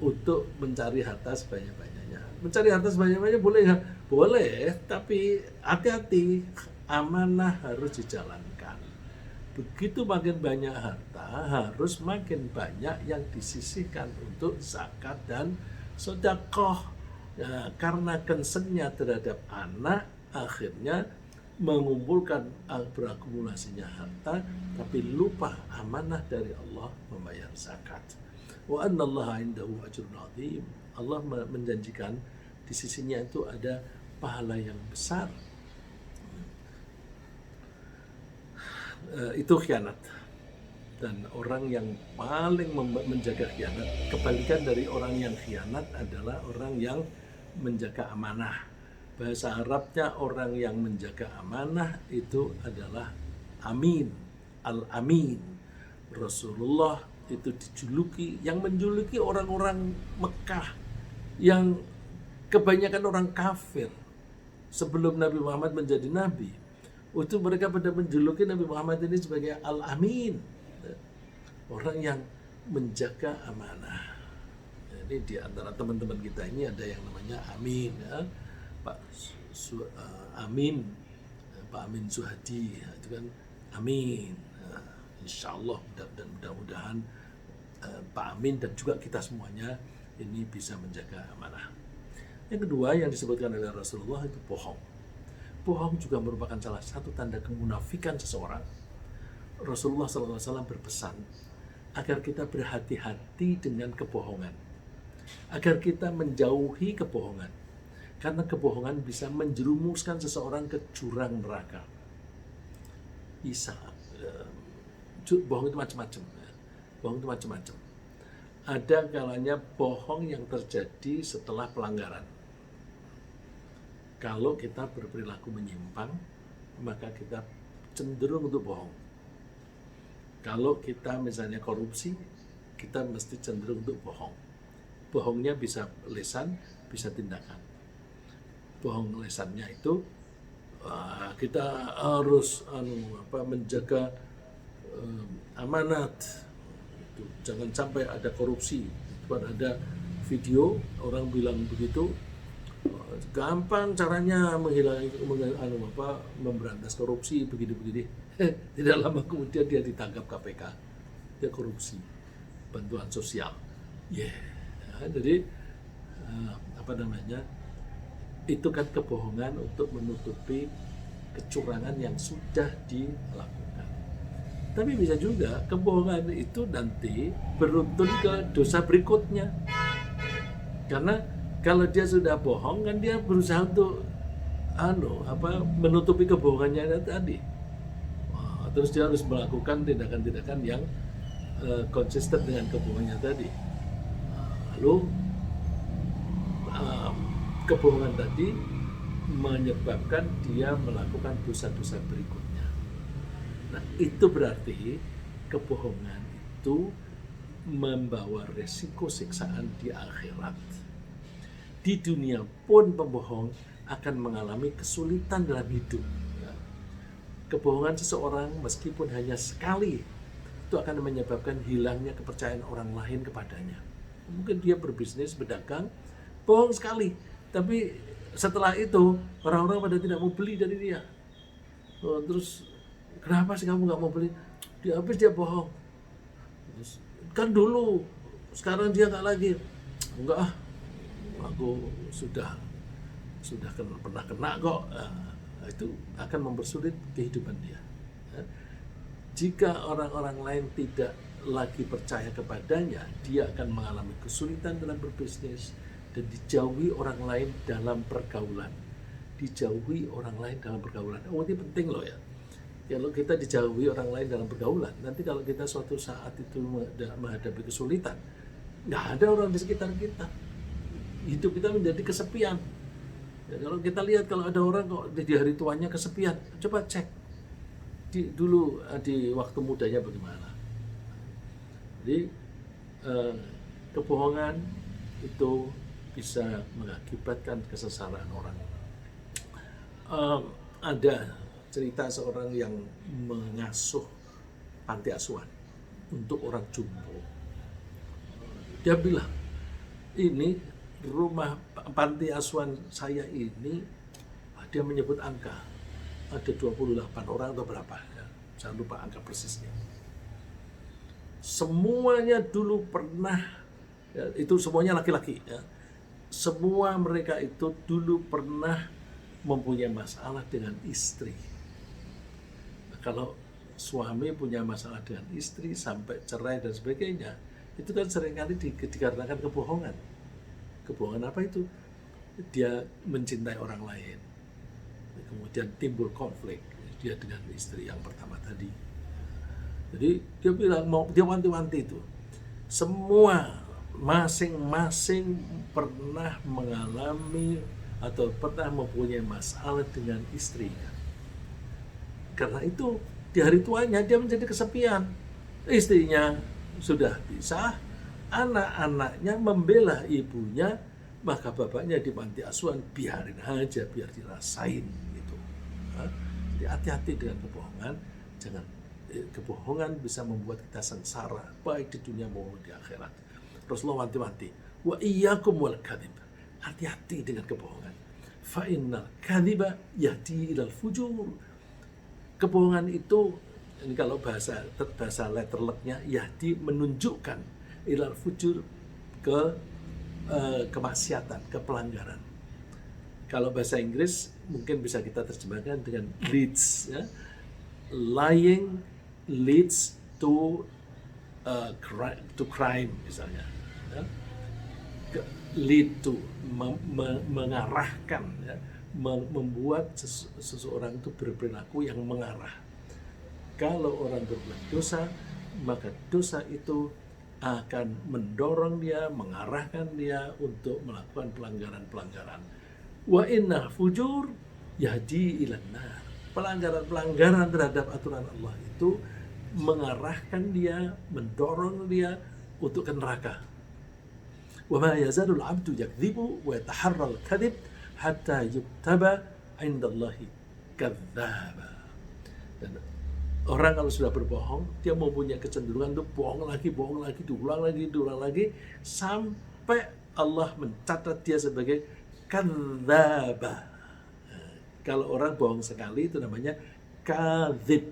untuk mencari harta sebanyak-banyaknya. Mencari harta sebanyak-banyaknya boleh nggak? Boleh, tapi hati-hati, amanah harus dijalankan. Begitu makin banyak harta, harus makin banyak yang disisihkan untuk zakat dan sedekah. Nah, karena concernnya terhadap anak, akhirnya mengumpulkan berakumulasinya harta, tapi lupa amanah dari Allah membayar zakat. Wa annallaha indahu ajrun azim. Allah menjanjikan di sisinya itu ada pahala yang besar. Itu khianat, dan orang yang paling menjaga khianat, kebalikan dari orang yang khianat adalah orang yang menjaga amanah. Bahasa Arabnya orang yang menjaga amanah itu adalah amin, al-amin. Rasulullah itu dijuluki, yang menjuluki orang-orang Mekah yang kebanyakan orang kafir sebelum Nabi Muhammad menjadi nabi. Itu mereka pada menjuluki Nabi Muhammad ini sebagai Al-Amin, orang yang menjaga amanah. Jadi di antara teman-teman kita ini ada yang namanya Amin, ya. Amin, Pak Amin Suhadi, itu kan Amin. Insya Allah dan mudah-mudahan Pak Amin dan juga kita semuanya ini bisa menjaga amanah. Yang kedua yang disebutkan oleh Rasulullah itu bohong. Bohong juga merupakan salah satu tanda kemunafikan seseorang. Rasulullah SAW berpesan agar kita berhati-hati dengan kebohongan, agar kita menjauhi kebohongan, karena kebohongan bisa menjerumuskan seseorang ke jurang neraka. Bisa. Bohong itu macam-macam. Bohong itu macam-macam. Ada kalanya bohong yang terjadi setelah pelanggaran. Kalau kita berperilaku menyimpang, maka kita cenderung untuk bohong. Kalau kita misalnya korupsi, kita mesti cenderung untuk bohong. Bohongnya bisa lisan, bisa tindakan. Bohong lisannya itu kita harus menjaga amanat. Itu. Jangan sampai ada korupsi. Itu ada video orang bilang begitu. Gampang caranya memberantas korupsi begini-begini. Tidak lama kemudian dia ditangkap KPK. Dia korupsi bantuan sosial. Jadi itu kan kebohongan untuk menutupi kecurangan yang sudah dilakukan. Tapi bisa juga kebohongan itu nanti beruntun ke dosa berikutnya. Karena kalau dia sudah bohong, kan dia berusaha untuk menutupi kebohongannya tadi. Terus dia harus melakukan tindakan-tindakan yang konsisten dengan kebohongannya tadi. Lalu kebohongan tadi menyebabkan dia melakukan dosa-dosa berikutnya. Nah, itu berarti kebohongan itu membawa resiko siksaan di akhirat. Di dunia pun pembohong akan mengalami kesulitan dalam hidup. Kebohongan seseorang meskipun hanya sekali itu akan menyebabkan hilangnya kepercayaan orang lain kepadanya. Mungkin dia berbisnis, berdagang, bohong sekali, tapi setelah itu orang-orang pada tidak mau beli dari dia. Terus kenapa sih kamu nggak mau beli? Habis dia bohong. Terus, kan dulu, sekarang dia nggak lagi. Enggak aku sudah pernah kena kok. Itu akan mempersulit kehidupan dia. Jika orang-orang lain tidak lagi percaya kepadanya, dia akan mengalami kesulitan dalam berbisnis dan dijauhi orang lain dalam pergaulan. Ini penting loh ya. Kalau kita dijauhi orang lain dalam pergaulan, nanti kalau kita suatu saat itu menghadapi kesulitan, nggak ada orang di sekitar kita. Hidup kita menjadi kesepian. Ya, kalau kita lihat kalau ada orang kok di hari tuanya kesepian, coba cek dulu di waktu mudanya bagaimana. Jadi kebohongan itu bisa mengakibatkan kesesaran orang. Ada cerita seorang yang mengasuh panti asuhan untuk orang jumbo. Dia bilang, ini rumah panti asuhan saya ini, dia menyebut angka, ada 28 orang atau berapa, ya. Saya lupa angka persisnya. Semuanya dulu pernah, ya, itu semuanya laki-laki, ya. Semua mereka itu dulu pernah mempunyai masalah dengan istri. Nah, kalau suami punya masalah dengan istri sampai cerai dan sebagainya, itu kan seringkali dikarenakan kebohongan. Kebohongan apa itu? Dia mencintai orang lain, kemudian timbul konflik dia dengan istri yang pertama tadi. Jadi dia bilang, dia wanti-wanti itu, semua masing-masing pernah mengalami atau pernah mempunyai masalah dengan istrinya. Karena itu di hari tuanya dia menjadi kesepian. Istrinya sudah pisah, anak-anaknya membela ibunya, maka bapaknya di panti asuhan biarin aja, biar dirasain gitu. Jadi hati-hati dengan kebohongan. Jangan, kebohongan bisa membuat kita sengsara baik di dunia maupun di akhirat. Rasulullah wanti-wanti, wa iyyakum wal kadhib. Hati-hati dengan kebohongan. Fa innal kadhiba yahdi ilal fujur. Kebohongan itu, ini kalau bahasa letterleknya, yahdi menunjukkan, ilal fujur ke kemaksiatan, ke pelanggaran. Kalau bahasa Inggris mungkin bisa kita terjemahkan dengan leads, ya. Lying leads to crime misalnya, ya. Lead to mengarahkan, ya. Membuat seseorang itu berperilaku yang mengarah. Kalau orang berbuat dosa, maka dosa itu akan mendorong dia, mengarahkan dia untuk melakukan pelanggaran-pelanggaran. Wa inna fujur yahdi ilan nar. Pelanggaran-pelanggaran terhadap aturan Allah itu mengarahkan dia, mendorong dia untuk ke neraka. Wa ma yazalul 'abdu yakdzibu wa yataharral kadhib hatta yuktaba 'indallahi kadzdzaba. Dan orang kalau sudah berbohong, dia mempunyai kecenderungan untuk bohong lagi, diulang lagi, sampai Allah mencatat dia sebagai kadzdzaba. Kalau orang bohong sekali itu namanya kadzib.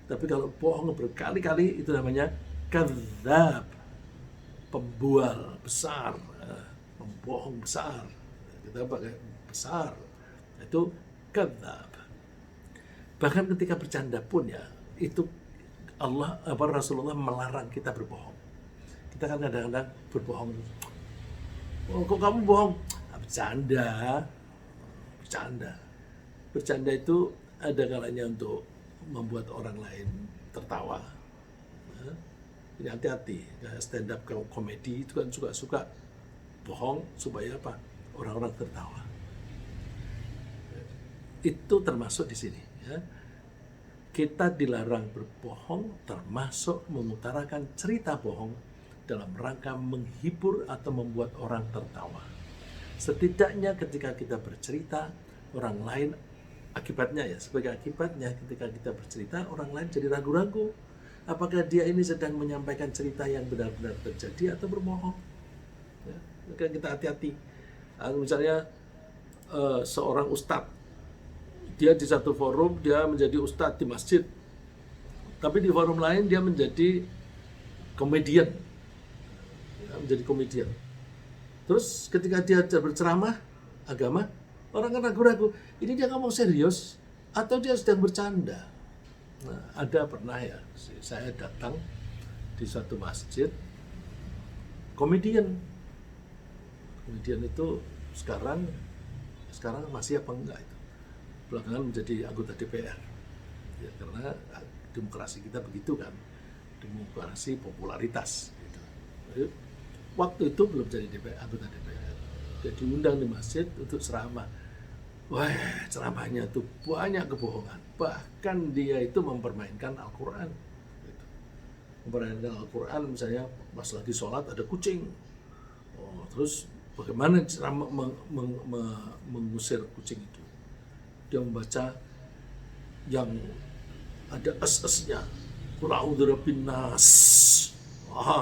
Tapi kalau bohong berkali-kali itu namanya kadzdzab. Pembual besar, pembohong besar. Kita pakai besar. Itu kadzdzab. Bahkan ketika bercanda pun, ya, itu Rasulullah melarang kita berbohong. Kita kan kadang-kadang berbohong. Oh, kok kamu bohong? Bercanda. Bercanda itu ada kalanya untuk membuat orang lain tertawa. Jadi hati-hati. Stand up komedi itu kan suka bohong supaya apa? Orang-orang tertawa. Itu termasuk di sini. Ya. Kita dilarang berbohong, termasuk mengutarakan cerita bohong dalam rangka menghibur atau membuat orang tertawa. Setidaknya ketika kita bercerita, orang lain sebagai akibatnya ketika kita bercerita, orang lain jadi ragu-ragu apakah dia ini sedang menyampaikan cerita yang benar-benar terjadi atau berbohong. Ya, maka kita hati-hati. Misalnya seorang ustadz, dia di satu forum dia menjadi ustadz di masjid, tapi di forum lain dia menjadi komedian, Terus ketika dia berceramah agama, orang kan ragu-ragu, ini dia ngomong serius atau dia sedang bercanda. Nah, ada pernah, ya, saya datang di suatu masjid, komedian itu sekarang masih apa enggak itu, belakangan menjadi anggota DPR, ya, karena demokrasi kita begitu kan, demokrasi popularitas gitu. Jadi, waktu itu belum jadi anggota DPR, Dia diundang di masjid untuk ceramah. Wah, ceramahnya tuh banyak kebohongan. Bahkan dia itu mempermainkan Al-Quran. Gitu. Mempermainkan Al-Quran, misalnya pas lagi sholat ada kucing. Oh, terus bagaimana cara mengusir kucing itu? Dia membaca yang ada es-esnya. Qul a'udzu birabbin nas.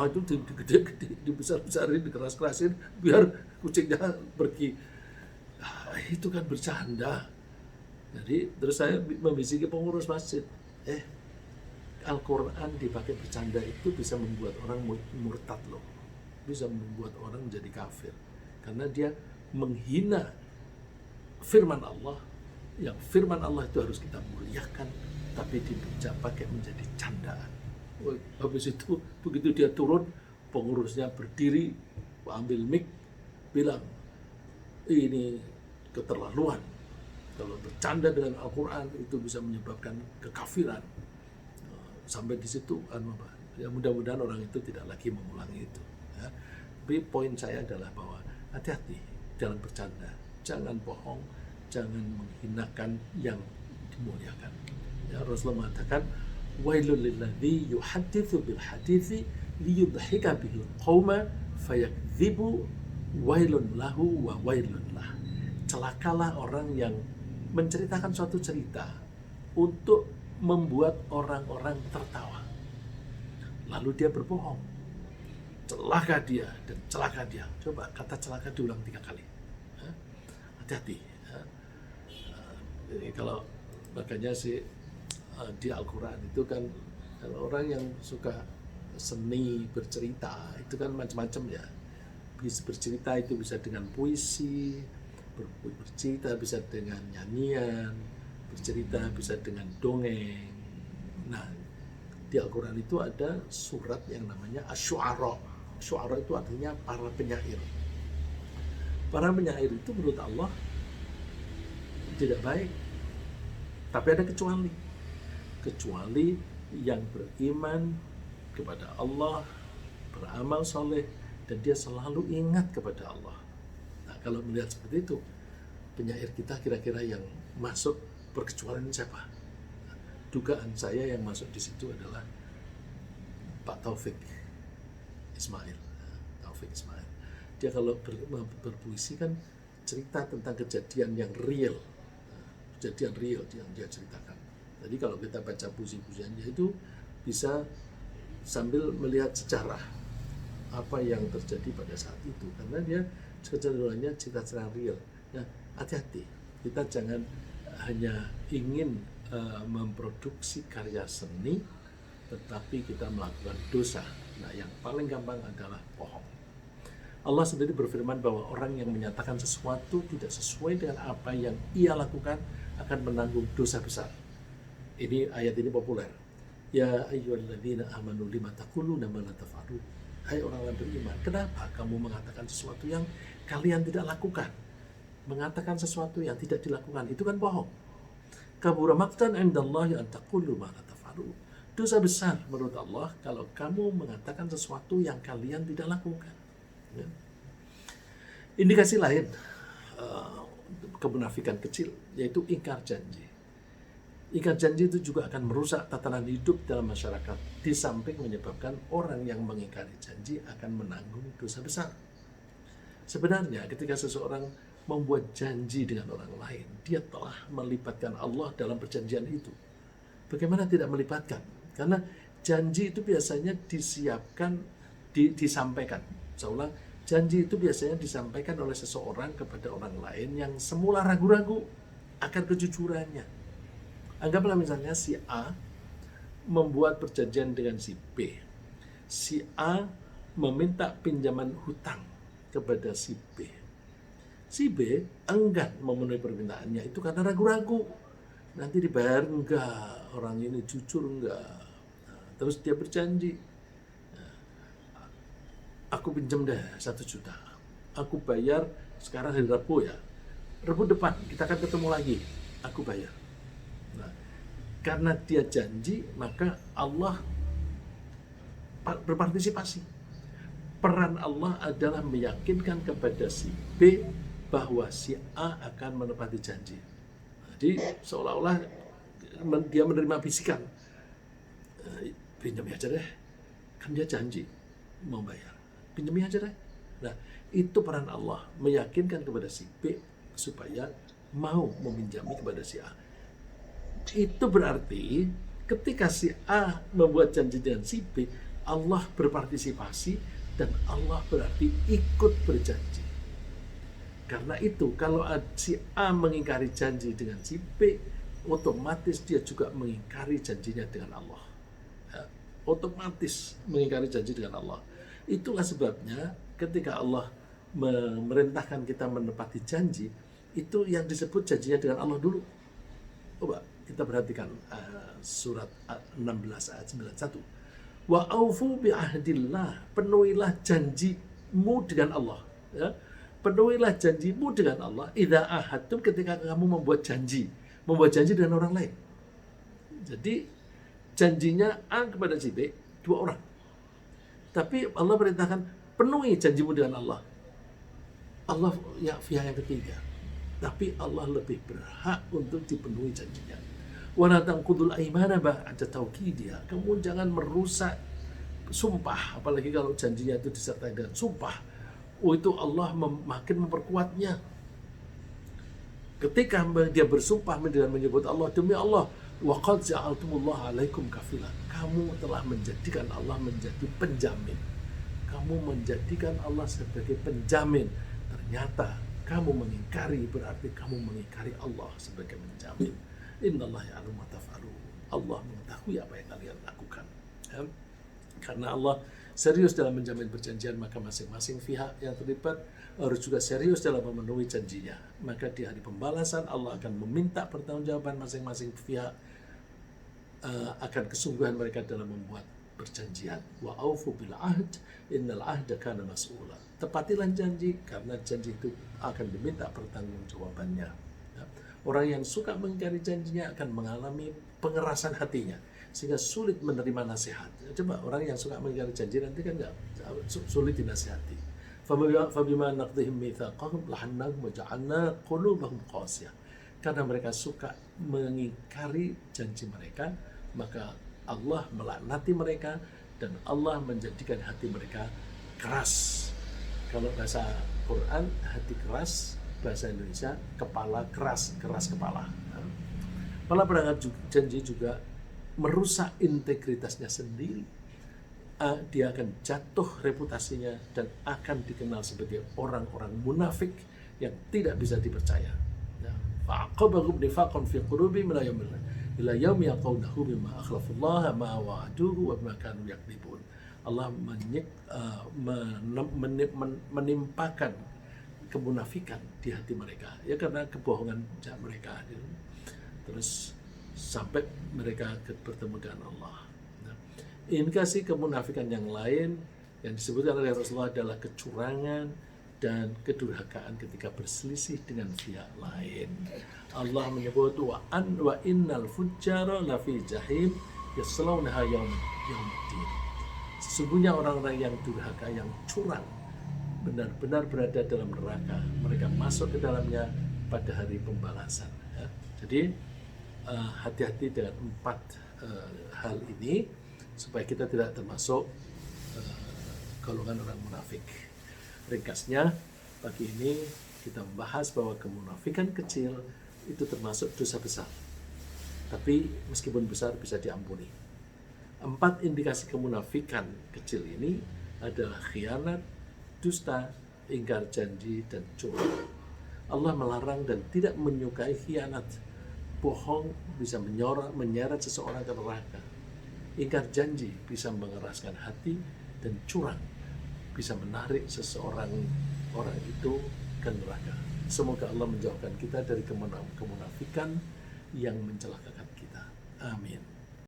Itu digede-gede, dibesar-besarin, dikeras-kerasin biar kucingnya pergi. Itu kan bercanda. Jadi terus saya membisiki pengurus masjid, Al-Quran dipakai bercanda itu bisa membuat orang murtad loh, bisa membuat orang menjadi kafir, karena dia menghina firman Allah. Yang firman Allah itu harus kita muliakan, tapi dipakai menjadi candaan. Habis itu begitu dia turun, pengurusnya berdiri, ambil mic, bilang, ini keterlaluan. Kalau bercanda dengan Al-Quran itu bisa menyebabkan kekafiran. Sampai di situ, ya mudah-mudahan orang itu tidak lagi mengulangi itu. Ya. Tapi poin saya adalah bahwa hati-hati dalam bercanda, jangan bohong, jangan menghinakan yang dimuliakan. Ya, Rasulullah mengatakan, wailul lilladzi yuhadditsu bil hadithi liyudhhika bihi qauma fayakdzibu wailun lahu wa wailun lah. Celakalah orang yang menceritakan suatu cerita untuk membuat orang-orang tertawa, lalu dia berbohong. Celaka dia dan celaka dia. Coba kata celaka diulang 3 kali. Hati-hati. Jadi kalau makanya sih di Al-Quran itu kan kalau orang yang suka seni bercerita itu kan macam-macam ya. Bisa bercerita itu bisa dengan puisi, bercerita bisa dengan nyanyian, bercerita bisa dengan dongeng. Nah, di Al-Quran itu ada surat yang namanya Asy-Syu'ara. Syu'ara itu artinya para penyair. Para penyair itu menurut Allah tidak baik. Tapi ada kecuali. Kecuali yang beriman kepada Allah, beramal soleh, dan dia selalu ingat kepada Allah. Nah, kalau melihat seperti itu, penyair kita kira-kira yang masuk perkecualian siapa? Dugaan saya yang masuk di situ adalah Pak Taufik Ismail. Taufik Ismail. Dia kalau berpuisi kan cerita tentang kejadian yang real, kejadian real yang dia ceritakan. Jadi kalau kita baca puisi-puisiannya itu bisa sambil melihat sejarah apa yang terjadi pada saat itu, karena dia kecenderungannya cerita-cerita real. Nah, hati-hati, kita jangan hanya ingin memproduksi karya seni, tetapi kita melakukan dosa. Nah, yang paling gampang adalah bohong. Allah sendiri berfirman bahwa orang yang menyatakan sesuatu tidak sesuai dengan apa yang ia lakukan akan menanggung dosa besar. Ini ayat ini populer. Ya ayyuhalladzina amanu lima taquluna ma la taf'alun. Hai orang-orang beriman, kenapa kamu mengatakan sesuatu yang kalian tidak lakukan? Mengatakan sesuatu yang tidak dilakukan itu kan bohong. Kabura maqtan 'indallahi an taqulu ma la taf'alun. Dosa besar menurut Allah kalau kamu mengatakan sesuatu yang kalian tidak lakukan. Ya. Indikasi lain kemunafikan kecil yaitu ingkar janji. Ingkar janji itu juga akan merusak tatanan hidup dalam masyarakat, di samping menyebabkan orang yang mengingkari janji akan menanggung dosa besar. Sebenarnya ketika seseorang membuat janji dengan orang lain, dia telah melibatkan Allah dalam perjanjian itu. Bagaimana tidak melibatkan? Karena janji itu biasanya disiapkan, disampaikan. Seolah janji itu biasanya disampaikan oleh seseorang kepada orang lain yang semula ragu-ragu akan kejujurannya. Anggaplah misalnya si A membuat perjanjian dengan si B. Si A meminta pinjaman hutang kepada si B. Si B enggan memenuhi permintaannya itu karena ragu-ragu. Nanti dibayar enggak? Orang ini jujur enggak? Nah, terus dia berjanji, aku pinjam deh 1 juta. Aku bayar sekarang hari Rabu ya. Rabu depan kita akan ketemu lagi. Aku bayar. Nah, karena dia janji, maka Allah berpartisipasi. peran Allah adalah meyakinkan kepada si B bahwa si A akan menepati janji. Jadi seolah-olah dia menerima bisikan, pinjam aja deh, kan dia janji mau bayar, pinjam aja deh. Nah, itu peran Allah, meyakinkan kepada si B supaya mau meminjami kepada si A. Itu berarti ketika si A membuat janji dengan si B, Allah berpartisipasi dan Allah berarti ikut berjanji. Karena itu kalau si A mengingkari janji dengan si B, otomatis dia juga mengingkari janjinya dengan Allah. Ya, otomatis mengingkari janji dengan Allah. Itulah sebabnya ketika Allah memerintahkan kita menepati janji, itu yang disebut janjinya dengan Allah dulu. Coba kita perhatikan surat 16 ayat 91. Wa aufu bi ahdillah, penuhilah janjimu dengan Allah. Ya. Penuhilah janjimu dengan Allah. Idza ahadtum, ketika kamu membuat janji dengan orang lain. Jadi janjinya A kepada si B, 2 orang. Tapi Allah perintahkan penuhi janjimu dengan Allah. Allah ya pihak yang ketiga. Tapi Allah lebih berhak untuk dipenuhi janjinya. Wa la tanqudul aimana ba'da tawkidiha. Kamu jangan merusak sumpah, apalagi kalau janjinya itu disertai dengan sumpah. Itu Allah makin memperkuatnya. Ketika dia bersumpah dengan menyebut Allah, demi Allah, wa qad ja'altumullah 'alaikum kafila. Kamu telah menjadikan Allah menjadi penjamin. Kamu menjadikan Allah sebagai penjamin. Ternyata kamu mengingkari, berarti kamu mengingkari Allah sebagai penjamin. Innallaha ya'lamu ma taf'alun. Allah mengetahui apa yang kalian lakukan. Ya? Karena Allah serius dalam menjamin perjanjian, maka masing-masing pihak yang terlibat harus juga serius dalam memenuhi janjinya. Maka di hari pembalasan Allah akan meminta pertanggungjawaban masing-masing pihak akan kesungguhan mereka dalam membuat perjanjian. Wa aufu bil ahd, innal ahda kana mas'ula. Tepatilah janji, karena janji itu akan diminta pertanggungjawabannya. Ya. Orang yang suka mengingkari janjinya akan mengalami pengerasan hatinya, sehingga sulit menerima nasihat. Coba orang yang suka mengingkari janji nanti kan nggak sulit dinasihati. Fabima naqdihim mitsaqahum lahannahum wa ja'alna qulubahum qasiyah. Karena mereka suka mengingkari janji mereka, maka Allah melaknati mereka dan Allah menjadikan hati mereka keras. Kalau bahasa Quran hati keras, bahasa Indonesia kepala keras, keras kepala. Para pelanggar janji juga merusak integritasnya sendiri. Dia akan jatuh reputasinya dan akan dikenal sebagai orang-orang munafik yang tidak bisa dipercaya. Fa'aqabahum nifaqan fi qulubihim ila yaumi yalqawnahu bima akhlafullaha ma wa'aduhu wa ma kanu yakdzibun. Allah menimpakan kemunafikan di hati mereka, ya karena kebohongan mereka. Terus sampai mereka bertemu dengan Allah. Nah, indikasi kemunafikan yang lain yang disebutkan oleh Rasulullah adalah kecurangan dan kedurhakaan ketika berselisih dengan pihak lain. Allah menyebut wa innal fujjara lafi jahim yaslawnaha yaumiddin. Sesungguhnya orang-orang yang durhaka, yang curang, benar-benar berada dalam neraka. Mereka masuk ke dalamnya pada hari pembalasan. Ya. Jadi hati-hati dengan 4 hal ini supaya kita tidak termasuk golongan orang munafik. Ringkasnya, pagi ini kita membahas bahwa kemunafikan kecil itu termasuk dosa besar. Tapi meskipun besar bisa diampuni. 4 indikasi kemunafikan kecil ini adalah khianat, dusta, ingkar janji, dan curang. Allah melarang dan tidak menyukai khianat. Bohong bisa menyeret seseorang ke neraka. Ingkar janji bisa mengeraskan hati, dan curang bisa menarik seseorang itu ke neraka. Semoga Allah menjauhkan kita dari kemunafikan yang mencelakakan kita. Amin.